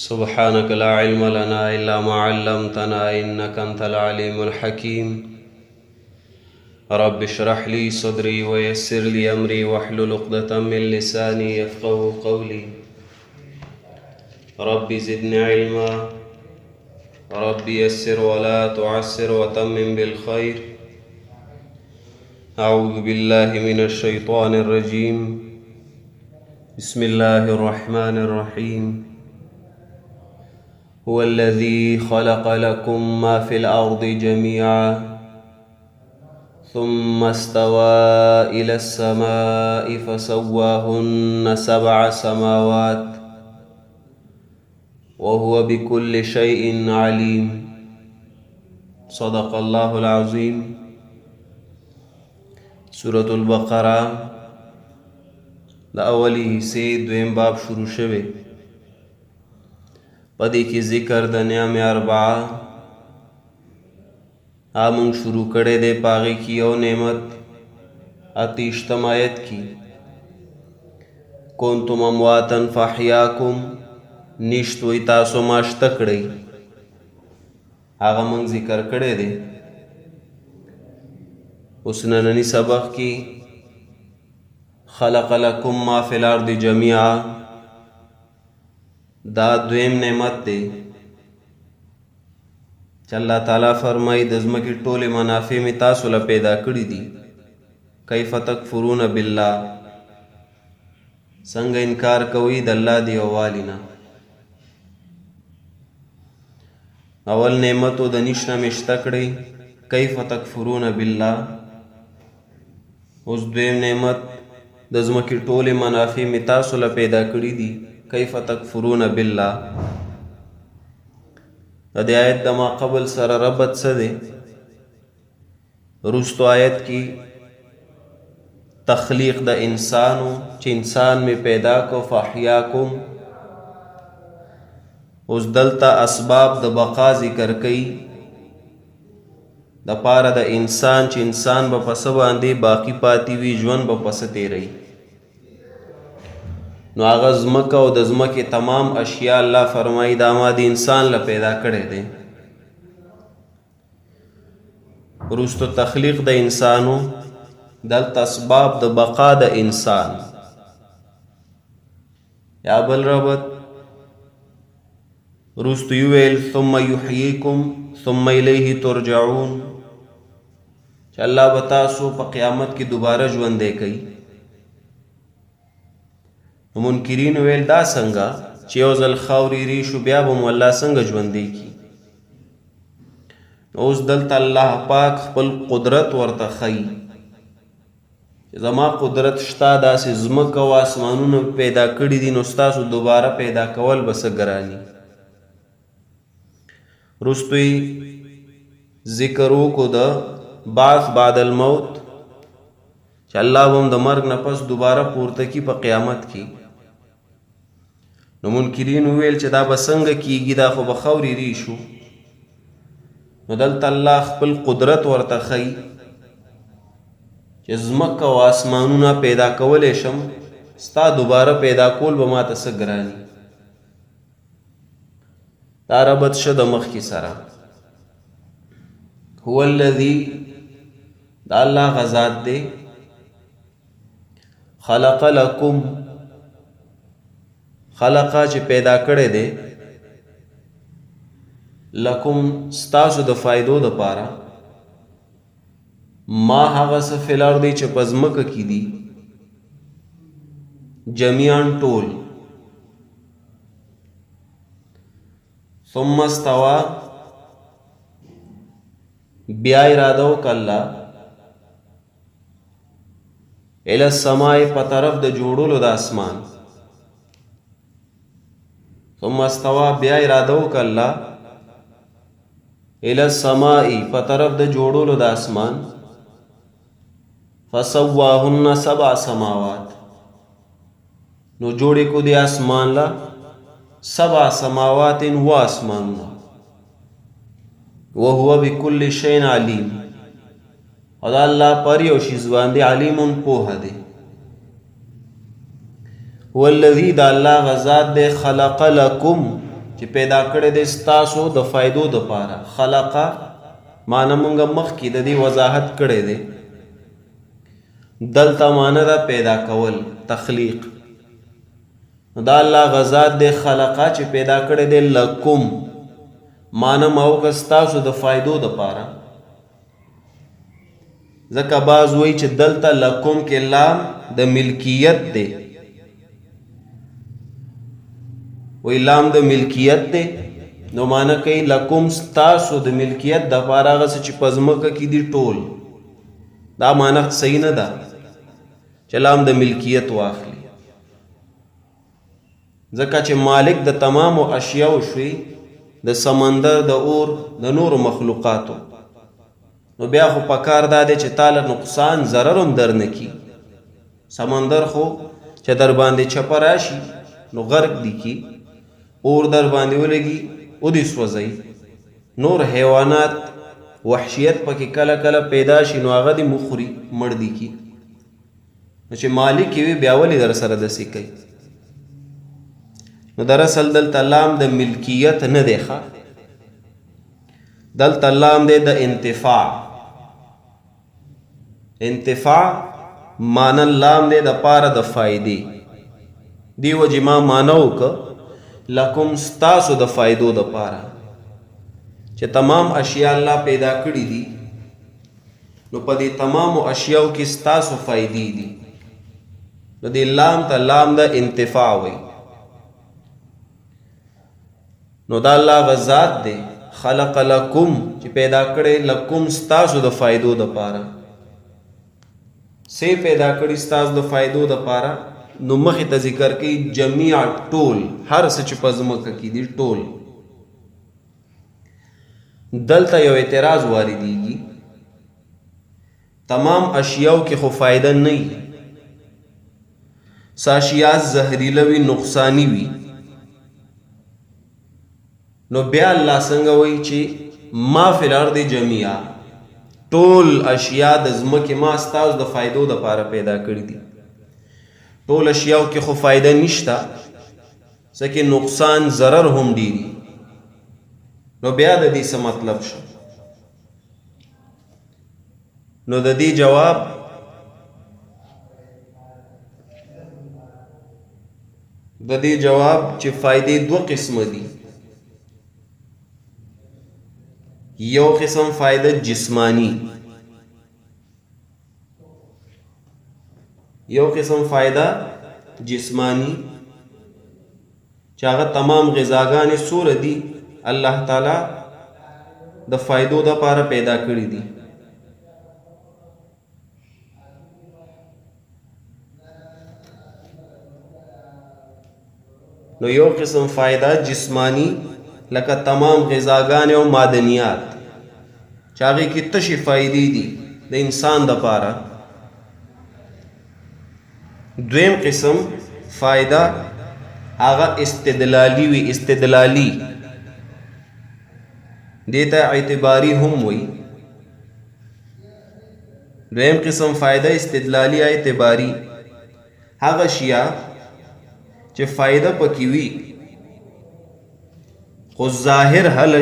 سبحانك لا علم لنا إلا ما علمتنا إنك أنت العليم الحكيم. رب اشرح لي صدري ويسر لي أمري واحلل عقدة من لساني يفقهوا قولي. رب زدني علما، رب يسر ولا تعسر وتمم بالخير. أعوذ بالله من الشيطان الرجيم. بسم الله الرحمن الرحيم. هو الذي خلق لكم ما في الأرض جميعا ثم استوى إلى السماء فسواهن 7 سماوات وهو بكل شيء عليم. صدق الله العظيم. سورة البقرة دا اولی حصے دویم باب شروع شوه. پدې کې ذکر د نعم اربعه آمون شروع کړی دی. پاغې کې یو نعمت 28 آیت کې کنتم امواتا فاحیاکم، نشت وی تاسو ماشته کړی، هغه مونږ ذکر کړی دی. اوس نننی سبق کې خلق لکم ما فی الارض جميعا دا دویم نعمت دی چې الله تعالی فرمایي د ځمکې ټولې منافع مې تاسو له پیدا کړي دي. کیف تکفرون بالله، څنګه انکار کوي د الله دی یووالي نه. اول نعمت و د نشت نه مې شته کړی، کیف تکفرون بالله. اوس دویم نعمت د ځمکې ټولې منافع مې تاسو له پیدا کړي دي. کیف تکفرون بالله. د دې آیت د ما قبل سره ربط څه دی؟ وروستو آیت کې تخلیق د انسانو چې انسان مې پیدا کو فاحیاکم. اوس دلته اسباب د بقا ذکر کوي د پاره د انسان چې انسان به پس باندې باقی پاتې وي، ژوند به پس تیری. نو هغه ځمکه او د ځمکې تمام اشیاء الله فرمایي دا ما د انسان له پیدا کړی دی. وروستو تخلیق د انسانو، دلته اسباب د بقا د انسان. یا بل ربط وروستو یویل ثم یحییکم ثم الیه ترجعون، چې الله به تاسو په قیامت کې دوباره ژوندی کوي. منکرین ویل دا څنګه چې یو ځل خاورې ریشو بیا به مو الله څنګه ژوندی کی. اوس دلته الله پاک خپل قدرت ورته ښیي چې زما قدرت شته، داسې ځمکه او اسمانونه پیدا کړي دي، نو ستاسو دوباره پیدا کول به څه ګراني. وروستو یې ذکر وکړو د بعث بعد الموت، چې الله به هم د مرګ نه پس دوباره پورته کی په قیامت کې. نو منکرین ویل چې دا به څنګه کیږي، دا خو به خاورې ریشو. نو دلته الله خپل قدرت ورته ښیي چې ځمکه او اسمانونه پیدا کولی شم، ستا دوباره پیدا کول به ماته څه ګراني. دا ربط شه د مخکې سره. هو الذي، دا الله غذات دی، خلق لکم، خلقا چې پیدا کړی دی، لکم ستاسو د فائدو د پاره، ما هغه څه فی الارض چې په ځمکه کې دي، جمیعا ټول. ثم استوى، بیا اراده وکړه الله الی السماء، په طرف د جوړولو د اسمان. ثم استوى، بیا اراده وکړه الله الی السماء، په طرف د جوړولو د اسمان. فسواهن 7 سماوات، نو جوړې کو دی اسمان لا 7 سماوات و اسمانونه. وهو بكل شيء عليم، او دا الله پر یو شی باندې علیم پوهه دی. هو الذي دا الله غزاد دے خلق لکم چې پیدا کړی دی ستاسو د فایدو دپاره. خلقه معنی مونږ مخکې د دې وضاحت کړی دی. دلته معنی ده پیدا کول، تخلیق. دا الله غذات دی خلقه چې پیدا کړی دی لکم، معنی ما وکړه ستاسو د فایدو دپاره. ځکه بعض وایي چې دلته لکم کې لام د ملکیت دی، وی لام د ملکیت دی، نو معنی کوي لکم ستاسو د ملکیت دپاره هغه څه چې په ځمکه کې دي ټول. دا معنی صحیح نه ده چې لام د ملکیت واخلي، ځکه چې مالک د تمامو اشیاو شوي، د سمندر، د اور، د نورو مخلوقاتو. نو بیا خو پکار دا دی چې تاله نقصان ضرر هم در نه کی. سمندر خو چې در باندې چپه راشي نو غرق دی کی، اور در باندې ولګي او دې سوځي. نور حیوانات وحشیت پکې کله کله پیدا شي نو هغه دې مخوري مړ دی کی. نو چې مالک وي بیا ولې در سره داسې کوي؟ نو دراصل دلته لام د ملکیت نه دی ښه، دلته لام دی د انتفاع. انتفاع معنی لام دی د پاره د فائدې. دی وجه ما معنی وکړه لکم ستاسو د فائدو د پاره چې تمام اشیاء الله پیدا کړي دي، نو په دې تمامو اشیاء کې ستاسو فائدې دي. نو دې لام ته لام د انتفاع وي. نو دا الله غذات دی خلق لکم چې پیدا کړي لکم ستاسو د فائدو د پاره. سی پیدا کړي ستاسو د فائدو د پاره، نو مخې ته ذکر کوي جمیع ټول، هر څه چې په ځمکه کې دي ټول. دلته یو اعتراض واردېږي، تمام اشیاو کې خو فائدہ نه وي، څه اشیاء زهریله وي، نقصانی وي. نو بیا الله څنګه وایي چې ما فی الارض جمیعا، ټول اشیاء د ځمکې ما ستاسو د فایدو دپاره پیدا کړي دي. ټول اشیاو کې خو فایده نشته، څه کې نقصان ضرر هم ډېري. نو بیا د دې څه مطلب شو؟ نو د دې جواب چې فایدې دوه قسمه دي. یو قسم فائدہ جسمانی، یو قسم فائدہ جسمانی چې هغه تمام غذاګانې سوره دي الله تعالی د فائدو د پاره پیدا کړی دي. نو یو قسم فائدہ جسمانی لکه تمام غذاګانې او معدنیات چې هغې کې تشې فایدې دي د انسان دپاره. دویم قسم فایده هغه استدلالی وي، استدلالی دې ته اعتباری هم وي. دویم قسم فایده استدلالی اعتباری، هغه شیعه چې فایده پکې وي خو ظاهر حل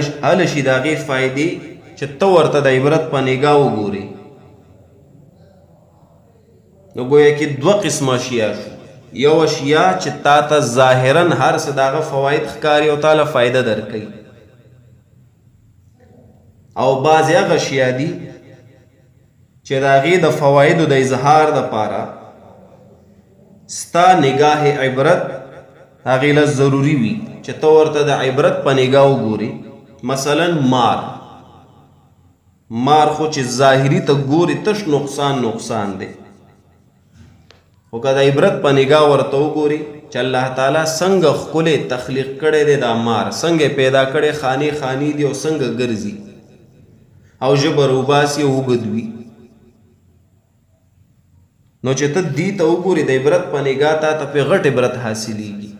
شي د هغې فایدې چې ته ورته د عبرت په نګاه وګورې. نو ګویا کې دوه قسمه اشیاء شو. یو اشیاء چې تا ته ظاهرا هر څه د هغه فواید ښکاري او تاله فایده درکوي، او بعضې هغه اشیاء دي چې د هغې د فوایدو د اظهار دپاره ستا نگاه عبرت هغې له ضروري وي چې ته ورته د عبرت په نگاه وګورې. مثلا مار خو چې ظاهري ته ګورې تش نقصان دی، خو که د عبرت په نگاه ورته وګورې چې الله تعالی څنګه ښکلی تخلیق کړی دی دا مار، څنګه پیدا کړی، خانې دي او څنګه ګرځي او ژبه روباسي او اوږد وي. نو چې ته دې ته وګورې د عبرت په نگاه تا ته پې غټ عبرت حاصلیږي.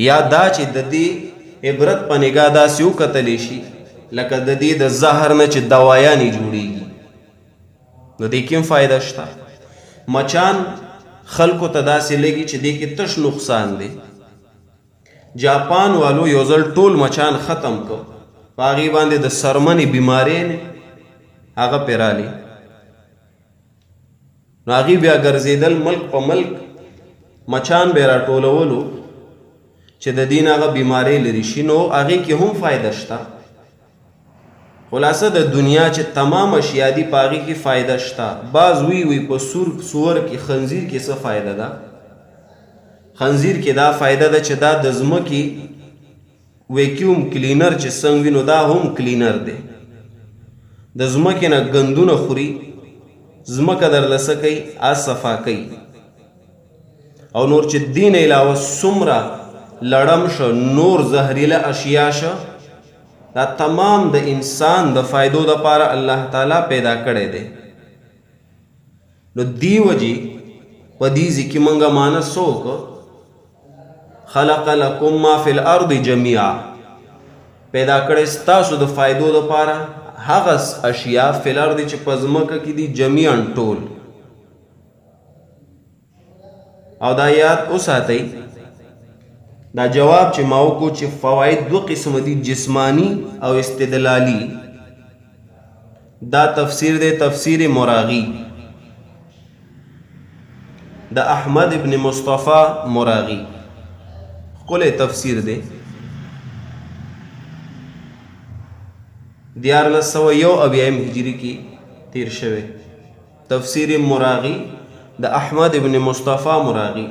یا دا چې د دې عبرت په نگاه داسې وکتلی شي لکه د دې د زهر نه چې دوایانې جوړیږي. نو دې کې هم فایده شته. مچان خلکو ته داسې لګي چې دې کې تش نقصان دی، جاپان والو یو ځل ټول مچان ختم کو، په هغې باندې د سرمنې بیمارۍ هغه پرې رالی، نو هغې بیا ګرځېدل ملک په ملک، مچان به یې راټولولو چې د دین هغه بیمارۍ لرې شي. نو هغې کې هم فایده شته. خلاصه د دنیا چې تمام اشیا دي په هغې کې فایده شته. بعض وی په سور کې خنزیر کې څه فایده ده؟ خنزیر کې دا فایده ده چې دا د ځمکې ویکیوم کلینر چې څنګه وي نو دا هم کلینر دی، د ځمکې نه ګندونه خوري، ځمکه درله څه کوي؟ صفا کوي. او نور چې دین علاوه څومره لړم شه، نور زهریله اشیا شه، دا تمام د انسان د فایدو دپاره الله تعالی پیدا کړی دی. نو دی وجې په دې ځای کې موږ معنی څه وکړو؟ خلق لکم ما فی الارض جمیعا، پیدا کړی ستاسو د فایدو دپاره هغه اشیا فی الارض چې په ځمکه کې دي جمیعا ټول. او دا یاد وساتئ، دا جواب چې ما وکړو چې فواید دو قسم دي، جسمانی او استدلالی. دا تفسیر دی تفسیر مراغی د احمد ابن مصطفی مراغی، ښکلی تفسیر دی. 1491 هجری کې تیر شوی. تفسیر مراغی د احمد ابن مصطفی مراغی،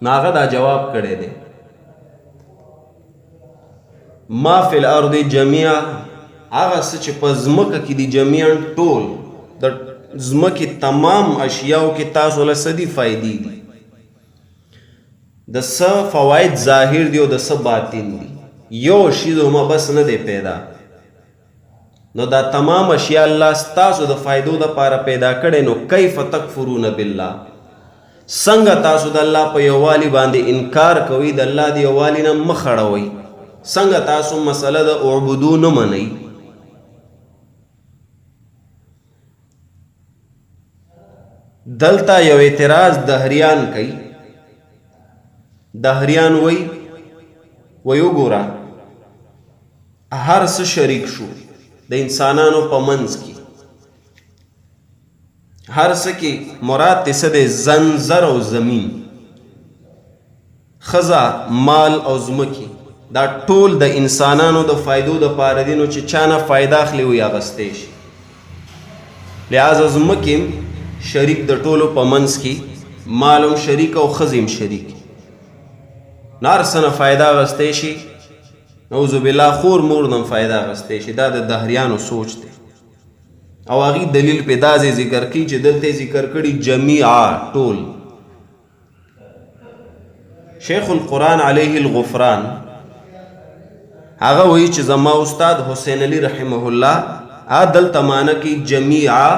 ناغه دا جواب کړی دی. ما فی الارض جمیعا، هغه څه چې په ځمکه کې دي جمیعا ټول، د ځمکې تمام اشیاو کې تاسو له څه دي؟ فایدې دي. د څه فواید ظاهر دي او د څه باطن دي. یو شی هم بس نه دی پیدا. نو دا تمام اشیا الله ستاسو د فایدو دپاره پیدا کړی. نو کیف تکفرون بالله، څنګه تاسو د الله په یووالي باندې انکار کوئ، د الله د یووالي نه مخ اړوئ، څنګه تاسو مسله د اعبدو نه منئ. دلته یو اعتراض دهریان کوي. دهریان وی وګوره هر څه شریک شو د انسانانو په منځ کې، هر څه کې مراد ته څه دی؟ زنځر او زمین، ښځه، مال او ځمکې، دا ټول د انسانانو د فایدو دپاره دي. نو چې چا نه فایده اخلي وی اخیستی شي. لہذا ځمکې شریک د ټولو په منځ کې، مال هم شریک او ښځې هم شریک، نو هر څه نه فایده اخیستی شي. نعوذ بالله خور مور نه فایده اخیستی شي. دا د دهریانو سوچ دی. او هغې دلیل پې دا ځای ذکر کوي چې دلته یې ذکر کړي جمیعا ټول. شیخ القرآن علیه الغفران هغه وایي چې زما استاد حسین علی رحمه الله دلته معنی کوي جمیعا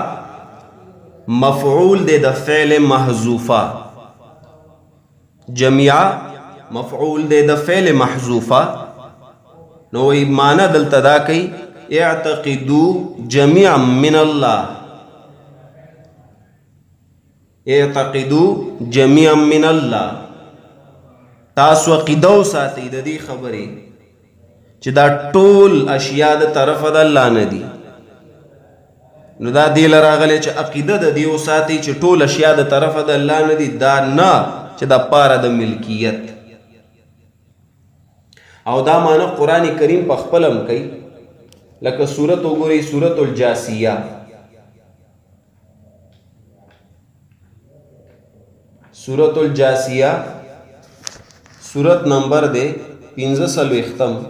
مفعول دی د فعل محذوفه. جمیعا مفعول دی د فعل محذوفه. نو وی معنی دلته دا کوي اعتقدوا جميعا من الله، اعتقدوا جميعا من الله، تاسو عقیده وساتئ د دې خبرې چې دا ټول اشیا د طرفه د الله نه دي. نو دا دې له راغلی چې عقیده د دې وساتئ چې ټول اشیا د طرفه د الله نه دي، دا نه چې د پاره د ملکیت. او دا معنی قرآن کریم په خپل هم کوي. لکه سورت وګورئ، سورت الجاسیه، سورت الجاسیه سورت نمبر دی 45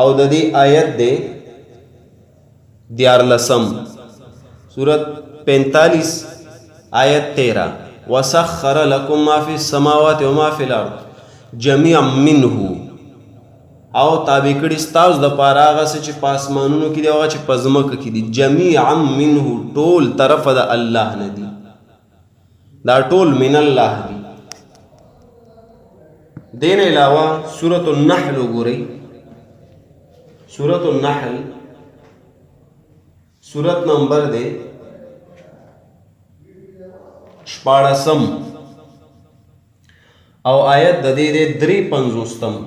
او د دې آیت دی 14. سورت 45 آیت 13 وسخر لكم ما في السماوات وما في الارض جميعا منه، او تابع کړي ستاسو د پاره هغه څه چې په اسمانونو کې دي او هغه چې په ځمکه کې دي. جميعا منه ټول طرفه د الله نه دي، دا ټول من الله دي. دین علاوه سورة النحل وګورئ، سورة النحل سورت نمبر دی 14. او آیت د دې 53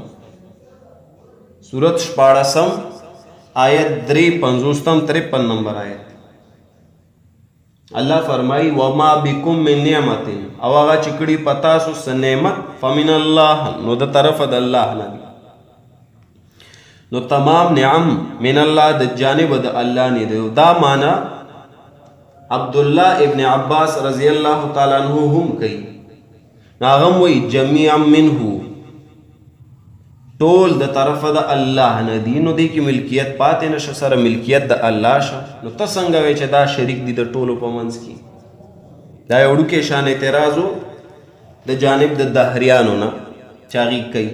سورت 14 آیت 53 نمبر آیت. الله فرمائی وما بكم من نعمت او هغه چې کړي پتا سو س نعمت فمن الله نو د طرف د الله نه دي. نو تمام نعم من الله د جانب د الله نه دی. دا معنا عبد الله ابن عباس رضی الله تعالی عنہ هم کوي. ناغم وی جميعا منه ټول د طرف د الله نه دي. نو دی کې ملکیت پاتې نشه سره ملکیت د الله شه. نو ته څنګه وی چې دا شریک دي د ټولو په منځ کې؟ دا یو وړوکی شان اعتراض د جانب د دهریانو نه چاغي کوي.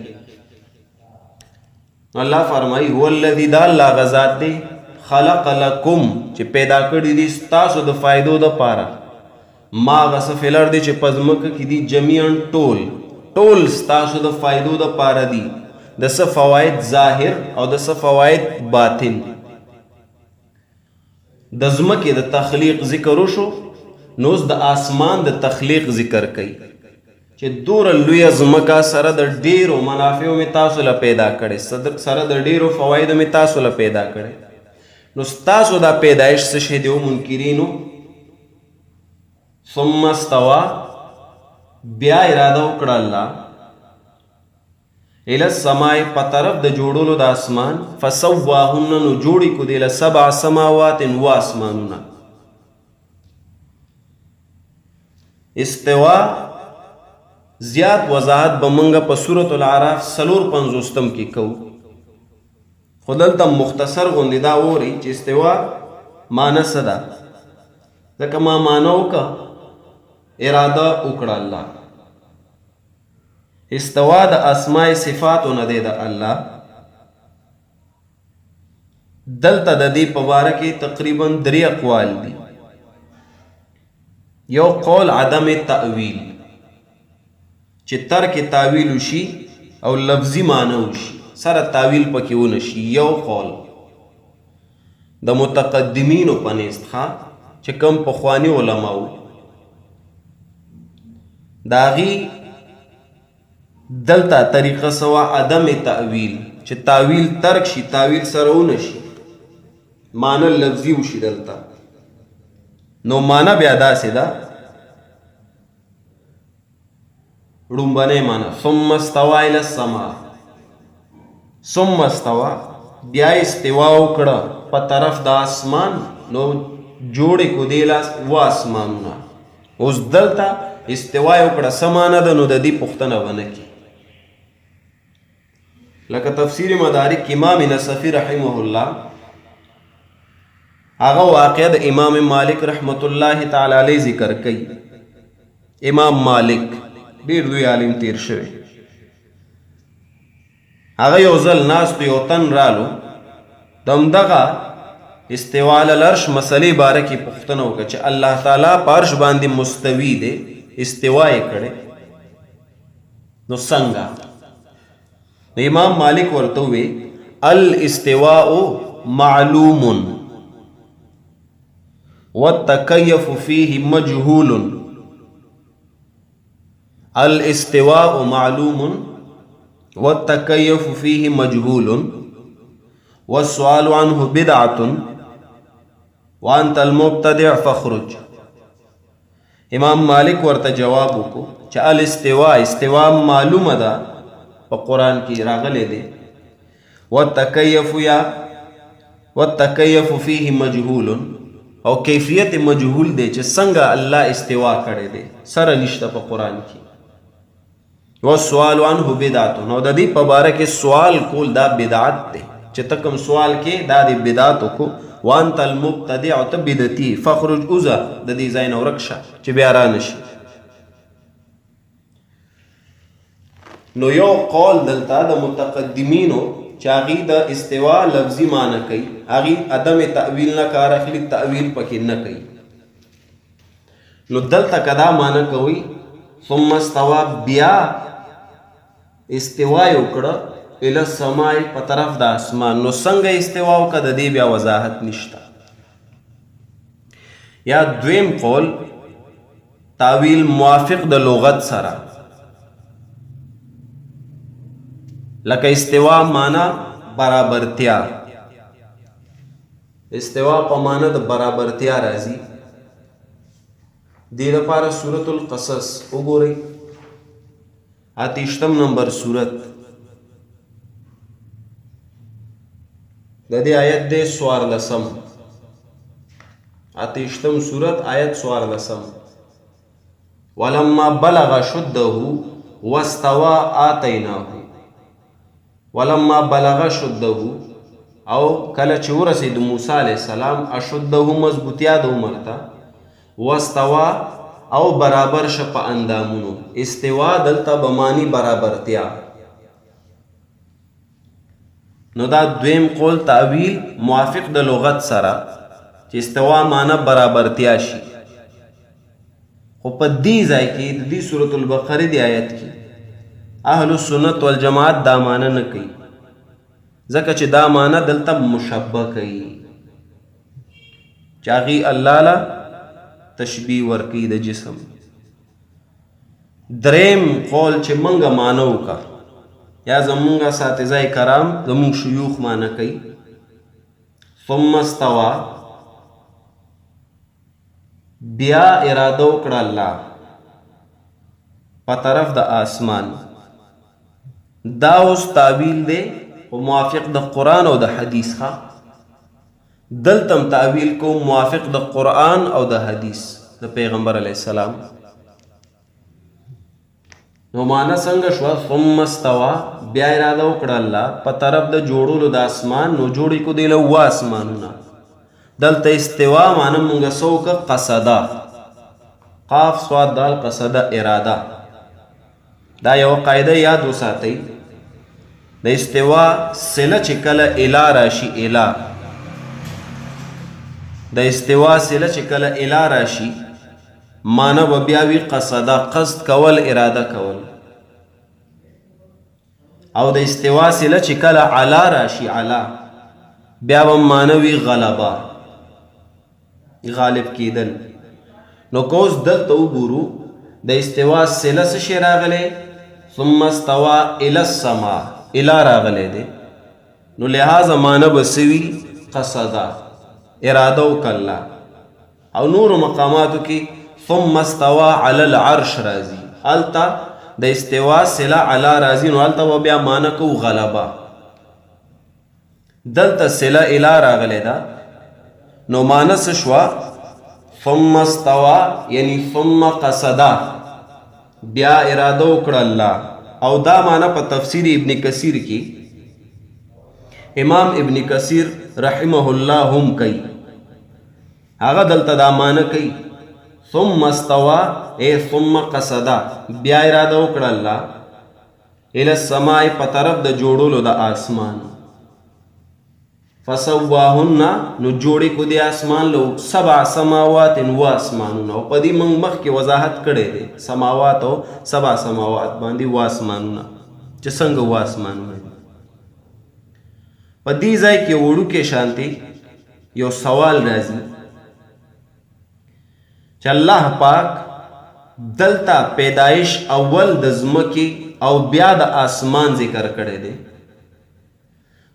الله فرمایي هو الذی دا الله غزاد دی خلق لکم چې پیدا کړی دي ستاسو د فائدو د پاره ما غسفلر دی چې پزمک کې دي جميعا ټول ستاسو د فائدو د پاره دي. د څه فواید ظاهر او د څه فواید باطن. د ځمکې د تخلیق ذکر وشو نو د آسمان د تخلیق ذکر کوي چې دور لوی ځمکه سره د ډیرو منافعو می تاسو له پیدا کړي سره د ډیرو فواید می تاسو له پیدا کړي. نو تاسو دا پیدایش څه شی دی منکرینو؟ ثم استوى بیا اراده وکړه الله الى السماء په طرف د جوړولو د اسمان فسواهن نو جوړی کو دی له 7 سماوات و اسمانونه. استوا زیات وضاحت بمنګه په سورۃ الاعراف 53 کې کو. خدلته مختصر غوندې دا وری چې استوا معنی صدا ځکه ما مانو کا اراده وکړه الله. استوا د اسماء صفات نه دی د الله. دلته د دې په باره کې تقریبا 3 اقوال دي. یو قول عدم تأویل چې ترک تاویل وشي او لفظي معنی وشي سره تاویل پکې ونشي. یو قول د متقدمینو په نسبت چې کوم پخوانی علماو داغي دلته طریقه سوا عدم تأویل چې تاویل ترک شي تاویل سره ونشي معنی لفظي وشي دلته. نو معنی بیا داسې ده ړومبنی معنی ثم استوى الى السماء ثم استوى بیا استوا وکړه په طرف د اسمان نو جوړې کو دی لاس و اسمانونه. اوس دلته استوا وکړه سمانه ده نو د دې پوښتنه ونه کی لکه تفسیر مدارک امام نصفی رحمه الله هغه واقعه د امام مالک رحمت الله تعالی علیه ذکر کوي. امام مالک ډیر لوی عالم تیر شوی. هغه یو ځل ناست یو تن رالو دغه استوا علی العرش مسلې باره کې پوښتنه وکړه چې الله تعالی په عرش باندې مستوی دی استوا یې کړی نو څنګه؟ امام مالک ورته وی الاستواء معلوم والتکیف فيه مجهول. الاستواء معلوم والتکیف فيه مجهول والسؤال عنه بدعة وانت المبتدع فاخرج. امام مالک ورته جواب وکړو چې استوا معلومه ده په قرآن کې راغلی دی والتکیف فيه مجهول او کیفیت مجهول دی چې څنګه الله استوا کړی دی سره نشته په قرآن کې. والسؤال عنه بدعت نو د دې په باره کې سوال کول دا بدعت دی چې ته کوم سوال کې دا د بدعت کو وانت المبتدع بدعتي فخرج اوزا د دې ځای نه ورکشه چې بیا را نشي. نو یو قول دلته د متقدمینو چې هغې د استوا لفظي معنی کوي هغې عدم تأویل نه کار اخلي تأویل پکې نه کوي. نو دلته که دا معنی کوي ثم استوا بیا استوا یې وکړه الى السماء په طرف د اسمان نو څنګه استوا وکړه د دې بیا وضاحت نشته. یا دویم قول تاویل موافق د لغت سره لکه استوا معنا برابرتیا، استوا په معنا د برابرتیا راځي. دې لپاره سورۃ القصص وګورئ، 28 نمبر سورت، د دې آیت د 14 28 سورت آیت 14. ولما بلغ شده واستوى آتیناه، ولما بلغ شده او کله چې ورسید موسی علیہ السلام اشده مضبوطیا د عمر ته، واستوى او برابر شه په اندامونو. استوا دلته بمانی برابرتیا. نو دا دویم قول تعویل موافق د لغت سره چې استوا معنا برابرتیا شي. خو په دې ځای کې د دې سورۃ البقره دی آیت کې اهل السنت والجماعت دا معنا نه کوي، ځکه چې دا معنا دلته مشبه کوي، چاغي الله لا تشبیه ورکی د جسم. دریم قول چې منګه مانو کا یا زمونږه اساتذه کرام زمونږ شيوخ معنا کوي ثم استوى، بیا اراده وکړه الله په طرف د آسمان. دا اوس تعویل دی او موافق د قرآن او د حدیث ښه. دلتم تعویل کو موافق د قرآن او د حدیث د پیغمبر علیہ السلام. نو معنا څنګه شو؟ ثم استوى، بیا اراده وکړه الله په طرف د جوړولو د اسمان. نو جوړی کو دی له و اسمانونه. دلته استوا معنا مونږه سوک قصدا، قاف صاد دال قصدا اراده. دا یو قاعده یاد وساتئ، د استوا صله چې کله الی راشي، الی د استوا صله چې کله الی راشي معنا به بیا وی قصدا، قصد کول، اراده کول. او د استوا صله چې کله علی راشي، علی بیا به معنا وی غلبه، غالب کیدل. نو کوز دلته وګورو د استوا صله څه شی راغلی؟ ثم استوى الى السماء، الى راغلی دی. نو لہذا معنا بسوي قصدا، اراده وکړه. او نور مقاماتو کې ثم استوى على العرش راځي، التا د استوا صله علی راځي، نو التا بیا معنا کو غلبه. دلته صله الی راغلی دا، نو معنا څه شوه؟ ثم استوى یعنی ثم قصدا، بیا اراده وکړه الله. او دا معنا په تفسیر ابن کثیر کې امام ابن کثیر رحمه الله هم کوي. هغه دلته دا معنا کوي ثم استوى اے ثم قصدا، بیا اراده وکړه الله الى السماء په طرف د جوړولو د آسمان. فسواهن، نو جوړې کو دی آسمان له 7 سماوات و آسمانونه. او په دې موږ مخکې وضاحت کړی دی سماوات او 7 سماوات باندې و آسمانونه چې څنګه و آسمانونه. په دې ځای کې وړوکې شانتي یو سوال راځي چې الله پاک دلته پیدایش اول د ځمکې او بیا د آسمان ذکر کړی دی.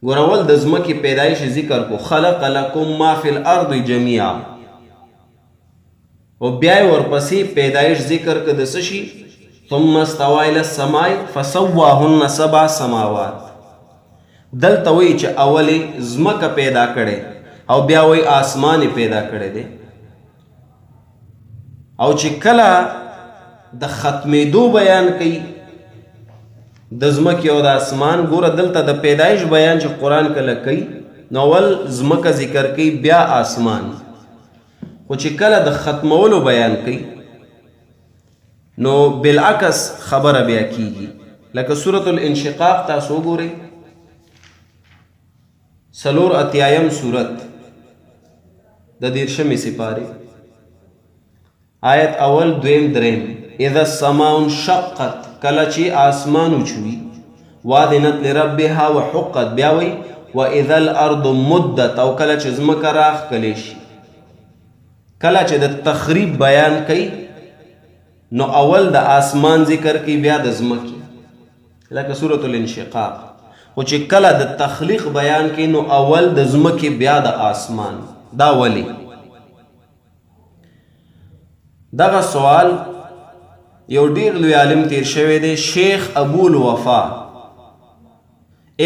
ګورول د ځمکې پیدایش ذکر کو، خلق لکم ما فی الارض جميعا، او بیا ورپسې پیدایش ذکر کړه د څه شي؟ ثم استوى الى السماء فسواهن 7 سماوات. دلته وایي چې اولې ځمکه پیدا کړي او بیا وایي آسمان پیدا کړی دی. او چې کله د ختمېدو بیان کوي د ځمکې او د اسمان، ګوره دلته د پیدایش بیان چې قرآن کله کوي نو اول ځمکه ذکر کوي بیا آسمان، خو چې کله د ختمولو بیان کوي نو بالعکس خبره بیا کیږي. لکه سورة الانشقاق تاسو وګورئ، 4 سورت د 13 سپارې آیت اول، دویم، دریم. اذا السماء انشقت، کله چې آسمان اوچوي، وادنت لربها وحقت، بیا وی واذا الارض مدت، او کله چې ځمکه راښکلې شي. کله چې د تخریب بیان کوي نو اول د آسمان ذکر کوي بیا د ځمکې، لکه سورة الانشقاق. خو چې کله د تخلیق بیان کې نو اول د ځمکې بیا د آسمان. دا ولی؟ دغه سوال یو ډیر لوی عالم تیر شوی دی، شیخ ابو الوفا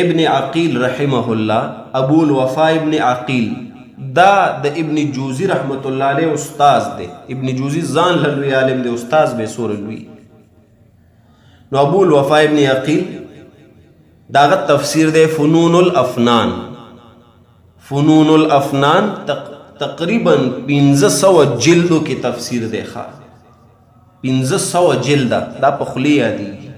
ابن عقیل رحمه الله. ابو الوفا ابن عقیل دا د ابن جوزی رحمت الله علیه استاذ دی. ابن جوزی ځان له لوی عالم دی، استاذ به سور لوی. نو ابو الوفا ابن عقیل داغه تفسیر دی فنون الافنان. فنون الافنان تقریبا 1500 جلدو کی تفسیر دی. 1500 جلد دا په خلی یادیږي.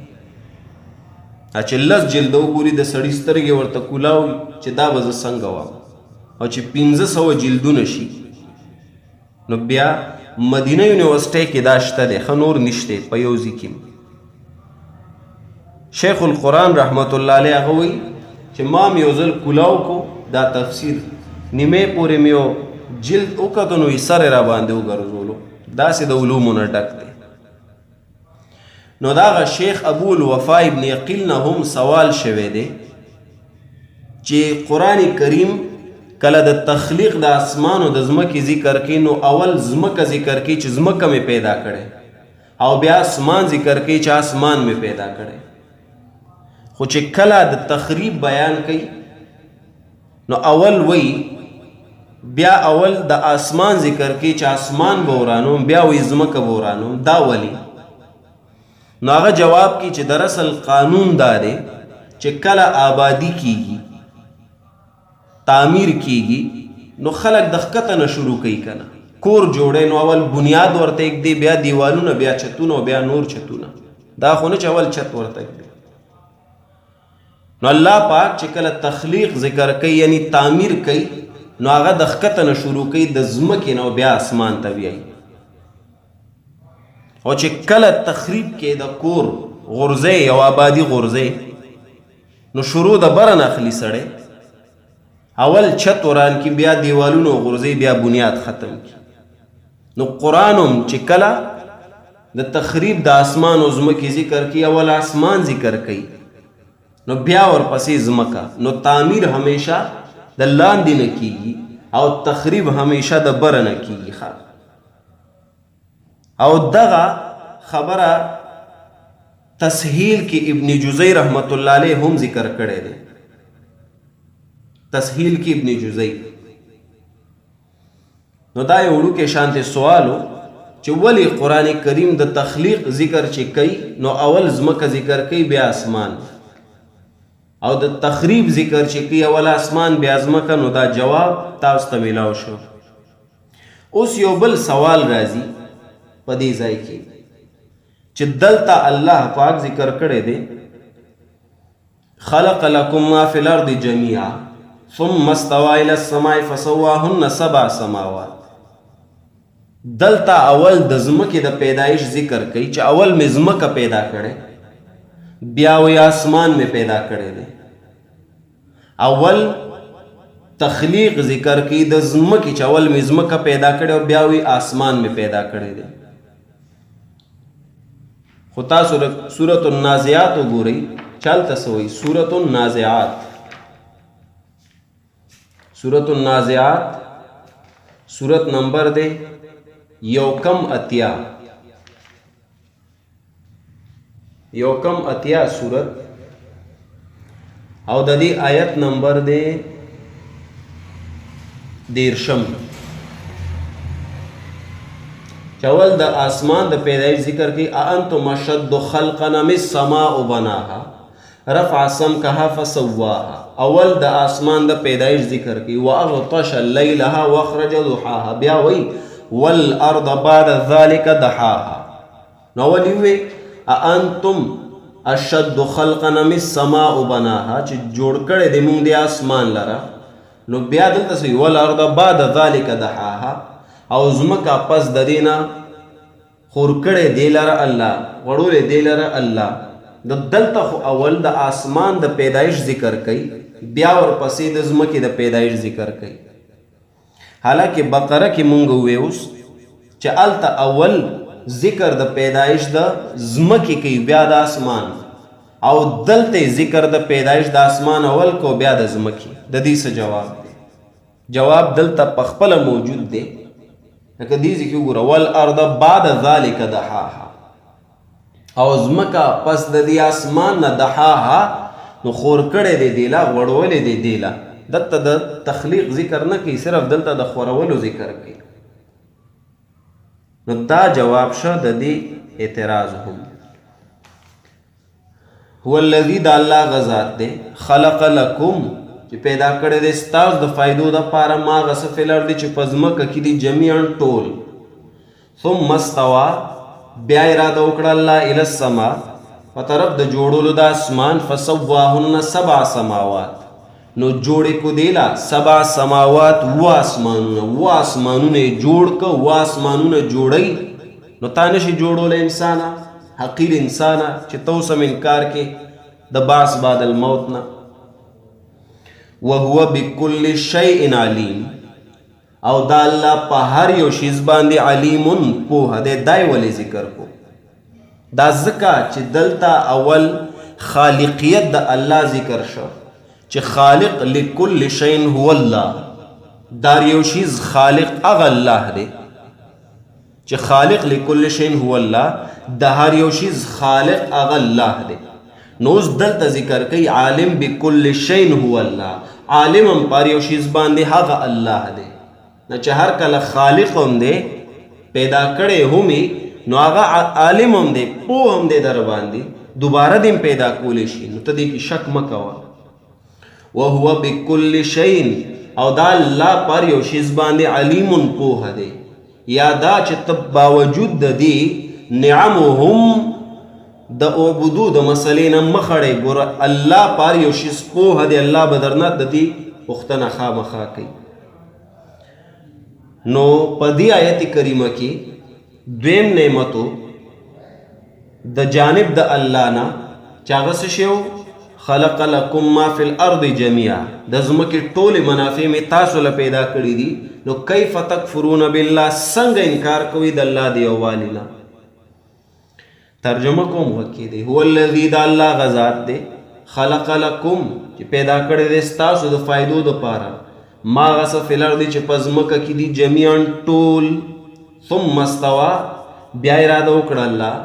چې 10 جلدو ګوري د سړی سترګې ورته کولاوي چې دا به زه څنګه وام، او چې 1500 جلدونه شي نو بیا مدینه یونیورسټۍ کې دا شته دی، ښه نور نشته په یو ځای کې. شیخ القرآن رحمت الله علیه هغه وایي چې ما مې یو ځل کولاو کو دا تفسیر نیمې پورې مې یو جلد وکتو نو یې سر یې راباندې وګرځولو. داسې د علومو نه ډک دی. نو داغه شیخ ابو الوفا ابن عقیل نه هم سوال شوی دی چې قرآن کریم کله د تخلیق د اسمان او د ځمکې ذکر کوي نو اول ځمکه ذکر کوي چې ځمکه مې پیدا کړې، او بیا اسمان ذکر کوي چې اسمان مې پیدا کړې. خو چې کله د تخریب بیان کوي نو اول وی بیا اول د اسمان ذکر کوي چې اسمان به ورانوم، بیا وی ځمکه به ورانوم. دا ولی؟ نو هغه جواب کی چې دراصل قانون دا دی چې کله آبادی کیږي، تعمیر کیږي، نو خلق د ښکته نه شروع کوي کنه. کور جوړه نو اول بنیاد ورته یک دی، بیا دیوالونه، بیا چتونه، بیا نور چتونه. دا خو نه چې اول چت ورته دی. نو الله پاک چې کله تخلیق ذکر کوي یعنی تعمیر کوي نو هغه د ښکته نه شروع کوي، د ځمکې نه بیا اسمان ته بیایي. او چې کله تخریب کې د کور غرزه او آبادی غرزه نو شروع د بره نه اخلي سړی، اول چت وران کی، بیا دیوالونو غرزه، بیا بنیاد ختم کی. نو قرآن هم چې کله د تخریب د اسمان او ځمکې ذکر کوي اول اسمان ذکر کوي نو بیا ورپسې ځمکه. نو تعمیر همیشه د لاندې نه کیږي او تخریب همیشه د بره نه کیږي. او دغه خبره تسهیل کې ابن جوزی رحمت الله علیه هم ذکر کړی دی. تسهیل کې ابن جوزی. نو دا یو وړوکی شانته سوالو چې ولی قرآن کریم د تخلیق ذکر چې کوي نو اول ځمکه ذکر کوي بیا اسمان، او د تخریب ذکر چې کوي اول اسمان بیا ځمکه. نو دا جواب تاسو ته میلاو شو. اوس یو بل سوال راځي په دې ځای کې چې دلته الله پاک ذکر کړی دی خلق لكم ما في الارض جميعا ثم استوى الى السماء فسواهن 7 سماوات. دلته اول د ځمکې د پیدایش ذکر کوي چې اول مې ځمکه پیدا کړې، بیا وی اسمان مې پیدا کړی دی. اول تخلیق ذکر کوي د ځمکې چې اول مې ځمکه پیدا کړې او بیا وی اسمان مې پیدا کړی دی. خو تاسو سورۃ النازعات وګورئ، چلته سوی سورۃ النازعات. سورۃ النازعات سورۃ نمبر دے 1 سورت او د دې آیت نمبر دے 13. چول د آسمان د پیدایش ذکر کی انتم اشد خلقا ام السماء بناها رفع سمكها فسواها. اول د آسمان د پیدایش ذکر کی واغطش الليلها واخرج ضحاها، بیا وی والارض بعد ذلك دحاها. نو ولوی انتم اشد خلقا ام السماء بناها چې جوړ کړي د مونږ د اسمان لره. نو بیا دلته سوی والارض بعد ذلك دحاها، او زمکا پس د دینا خور کړي دی لره الله، وړولې دی لره الله. د دلته خو اول د آسمان د پیدایش ذکر کوي، بیا ورپسې د زمکې د پیدایش ذکر کوي. حالکه بقره کې مونږ وې اوس چې الته اول ذکر د پیدایش د زمکې کوي، بیا د آسمان، او دلته ذکر د پیدایش د اسمان اول کو بیا د ځمکې د دې څه جواب دی؟ جواب دلته په خپله موجود دی. لکه دې ځای کې وګوره والارض بعد ذلک دحاها، او ځمکه پس د دې اسمان نه دحاها نو خور کړی دی دیلا، غوړولی دی دیلا. دلته د تخلیق ذکر نه کوي، صرف دلته د خورولو ذکر کوي. نو دا جواب شه د دې اعتراض هم. هو الذي د الله غذات دی خلق لکم چې پیدا کړی دی ستاسو د فایدو دپاره ما هغه څه فی الارض چې په ځمکه کې دي جمیعا ټول. ثم استوى بیا اراده وکړه الله الی السما په طرف د جوړولو د اسمان فسواهن 7 سماوات، نو جوړې کو دیلا 7 سماوات و آسمانونه جوړ که و آسمانونه جوړی. نو تا نشي جوړولی انسانه، حقیر انسانه چې تو سم انکار کې د بعث بعد الموت نه. وهو بكل شيء علیم، او دا الله په هر یو شیز باندې علیمون پوهه دی. دای ولی ذکر کو؟ دا ځکه چې دلته اول خالقیت د الله ذکر شو چې خالق لكل شيء هو الله. دا یو شیز خالق هغه الله دی چې خالق لكل شيء هو الله، د هر یو شیز خالق هغه الله دی. نو اوس دلته ذکر کوي عالم بكل شيء هو الله، عالم هم پر یو شیز باندې هغه الله دی. نه چې هر کله خالق هم دی پیدا کړی همي، نو هغه عالم هم دی پوه هم دی در باندې، دوباره دې پیدا کولی شي. نو ته دې کې شک مه کوه. وهو بكل شيء، او دا الله پر یو شیز باندې علیم پوه دی. یا دا چې ته باوجود د دې نعمو هم د عبودو د مسلې نه مخړی ګوره الله پر یو شیز پوه دی، الله به درنه د دې پوښتنه خامخا کوي. نو په دې آیت کریمه کې دویم نعمتو د جانب د الله نه چې هغه څه شی و؟ خلق لکم ما فی الارض جمیعا، د ځمکې ټولې منافع مې تاسو له پیدا کړي دي. نو کیف تکفرون بالله، څنګه انکار کوي د الله د یووالي نه؟ ترجمه کوم وکې دی هو الذي د الله غذات دی خلق لکم چې پیدا کړی دی ستاسو د فایدو دپاره ما هغه څه فی الارض چې په ځمکه کې دي جمیعا ټول. ثم استوى بیا اراده وکړه الله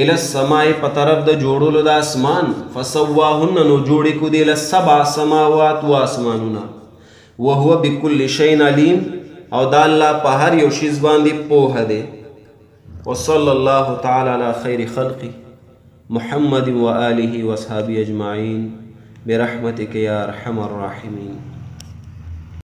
الی السماء په طرف د جوړولو د اسمان فسواهن نو جوړې کو دی له 7 سماوات و اسمانونه. وهو بكل شيء علیم، او دا الله په هر یو شیز باندې پوهه دی. وصلی الله تعالی علی خیر خلقه محمد و آله و اصحابه اجمعین برحمتک یا ارحم الراحمین.